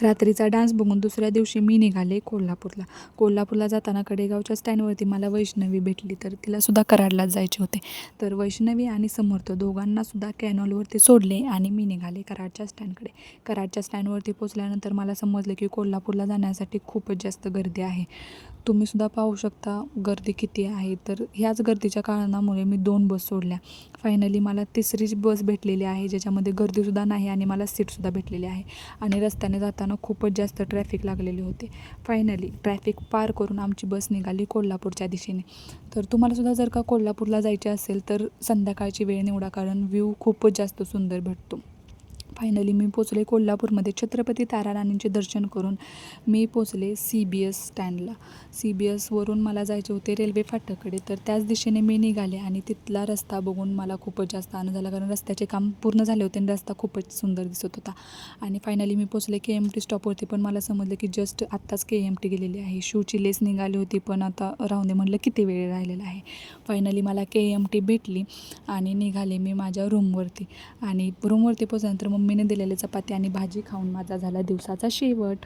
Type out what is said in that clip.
रात्रीचा डान्स बघून दुसऱ्या दिवशी मी निघाले कोल्हापूरला जाताना कडेगावच्या स्टँडवरती मला वैष्णवी भेटली. तर तिलासुद्धा कराडलाच जायचे होते. तर वैष्णवी आणि समर्थ दोघांनासुद्धा कॅनॉलवरती सोडले आणि मी निघाले कराडच्या स्टँडकडे. कराडच्या स्टँडवरती पोचल्यानंतर मला समजलं की कोल्हापूरला जाण्यासाठी खूपच जास्त गर्दी आहे. तुम्हीसुद्धा पाहू शकता गर्दी किती आहे. तर ह्याच गर्दीच्या कारणामुळे मी 2 बस सोडल्या. फायनली मला तिसरी बस भेटलेली आहे, ज्याच्यामध्ये गर्दीसुद्धा नाही आणि मला सीटसुद्धा भेटलेली आहे. आणि रस्त्याने जाताना खूपच जास्त ट्रॅफिक लागलेले होते. फायनली ट्रॅफिक पार करून आमची बस निघाली कोल्हापूरच्या दिशेने. तर तुम्हालासुद्धा जर का कोल्हापूरला जायचे असेल तर संध्याकाळची वेळ निवडा, कारण व्ह्यू खूपच जास्त सुंदर भेटतो. फायनली मी पोचले कोल्हापूरमध्ये. छत्रपती ताराराणींचे दर्शन करून मी पोचले CBS स्टँडला. CBSवरून मला जायचे होते रेल्वे फाटककडे. तर त्याच दिशेने मी निघाले आणि तिथला रस्ता बघून मला खूपच जास्त आनंद झाला, कारण रस्त्याचे काम पूर्ण झाले होते आणि रस्ता खूपच सुंदर दिसत होता. आणि फायनली मी पोचले KMT स्टॉपवरती. पण मला समजलं की जस्ट आत्ताच KMT गेलेली आहे. शूची लेस निघाली होती, पण आता राहून दे म्हणलं, किती वेळ राहिलेला आहे. फायनली मला KMT भेटली आणि निघाले मी माझ्या रूमवरती. आणि रूमवरती पोचल्यानंतर मम्मीने दिलेले चपाती आणि भाजी खाऊन माझा झाला दिवसाचा शेवट.